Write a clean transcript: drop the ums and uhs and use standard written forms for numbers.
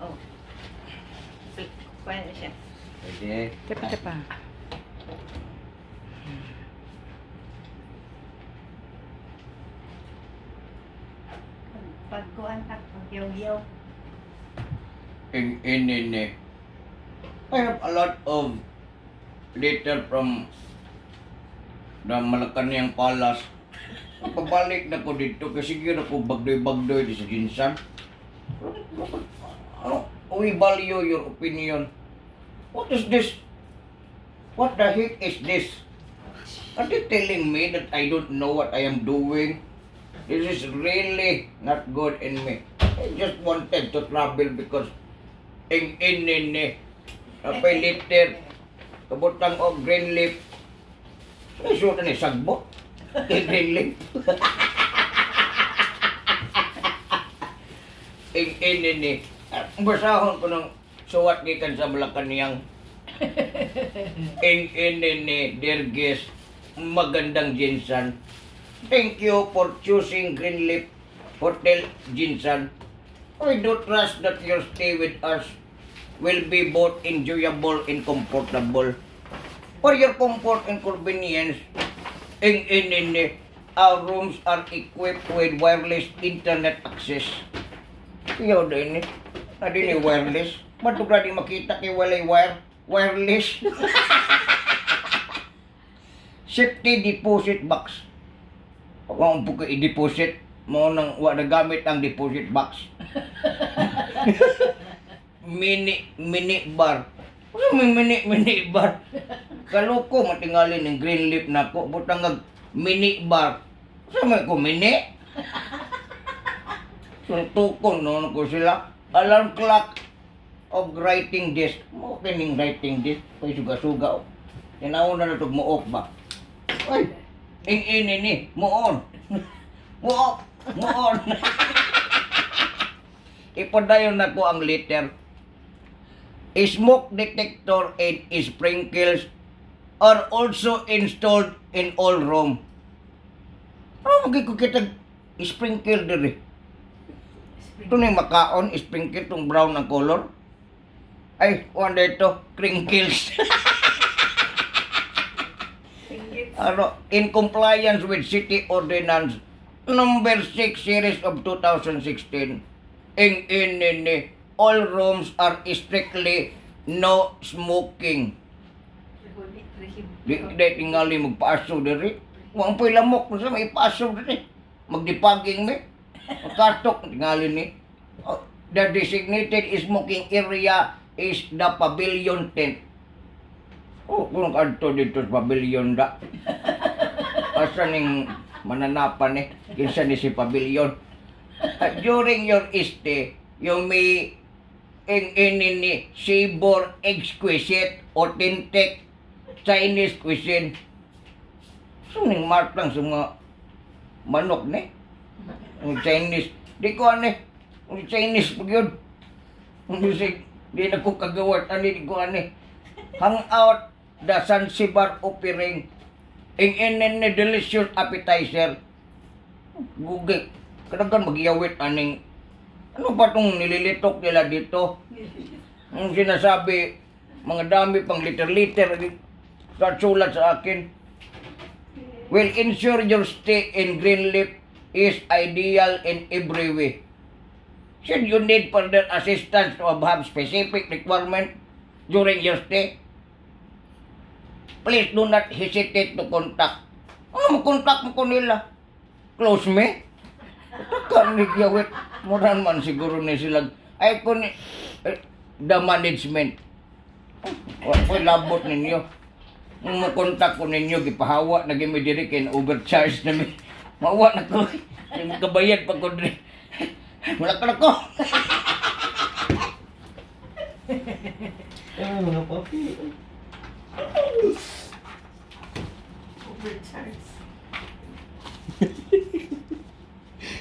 Oh. Pwede siya. Pwede. Tepa. Pagkuhan at pagyaw-yaw. In I have a lot of letter from the Malacanang Palace. Pabalik na ko dito kasi siguro ko bagdoy-bagdoy di sa ginsan. Ano? We value your opinion. What is this? What the heck is this? Are you telling me that I don't know what I am doing? This is really not good in me. I just wanted to travel because in apay liter kabutang og green leaf. Suot ni sagbo. Green leaf. in basahon ko ng suwat gikan sa Malacanang. In dear guest, magandang Jinsan. Thank you for choosing Green Leaf Hotel Jinsan. I do trust that your stay with us will be both enjoyable and comfortable. For your comfort and convenience, our rooms are equipped with wireless internet access. Iyo din ni wireless. Ba't ko di makita kay walay wireless? Safety deposit box. Kung ang puka i-deposit, mo nang wala gamit ang deposit box. mini bar. Ano may mini bar? Kaloko matingali ng green leaf nako, butang ng mini bar. Sa may ko mini? Suntukon no ko sila. Alarm clock of writing desk. Mo kining writing desk, pay suga-suga. Tinawon na natog mook ba? Ay, ini moon. Moon. Ipadayon na ko ang letter. Smoke detector and sprinkles are also installed in all room. Ano magiging ko kita sprinkle diri? Ito na yung makaon, sprinkle itong brown na color. Ay, wanda ito, crinkles. Ano, in compliance with City Ordinance Number 6 Series of 2016, in all rooms are strictly no smoking. Di tingali magpaaso diri. Wang po'y lamok sa may paaso diri. Magdipaging me. Magkatok tingali ni. The designated smoking area is the pavilion tent. Oh, kung kanto dito sa pavilion da. Asa ning mananapan kinsa ni si pavilion. During your stay, you may in savor exquisite, authentic Chinese cuisine. So ning martang sa mga manok ni. Ang Chinese, di ko ani. Ang Chinese pag yun. Di na ko kagawat ani di ko ani. Hang out the Zanzibar offering in delicious appetizer. Gugig. Kadagan magyawit aning ano ba tong nililitok nila dito? Ang sinasabi, mga dami pang liter-liter sulat sa akin. Will ensure your stay in Greenleaf is ideal in every way. Should you need further assistance or have specific requirement during your stay, please do not hesitate to contact. Ano mo-contact mo ko nila? Close me? Kan nagyawit. Muran man siguro ni sila. Ay ko ni the management. Wala labot ninyo. Kung mo-contact ko ninyo, gipahawa na gimi diri kay overcharge na mi. Mawa na ko. Yung kabayad pa ko diri. Wala ka na ko. Mga papi.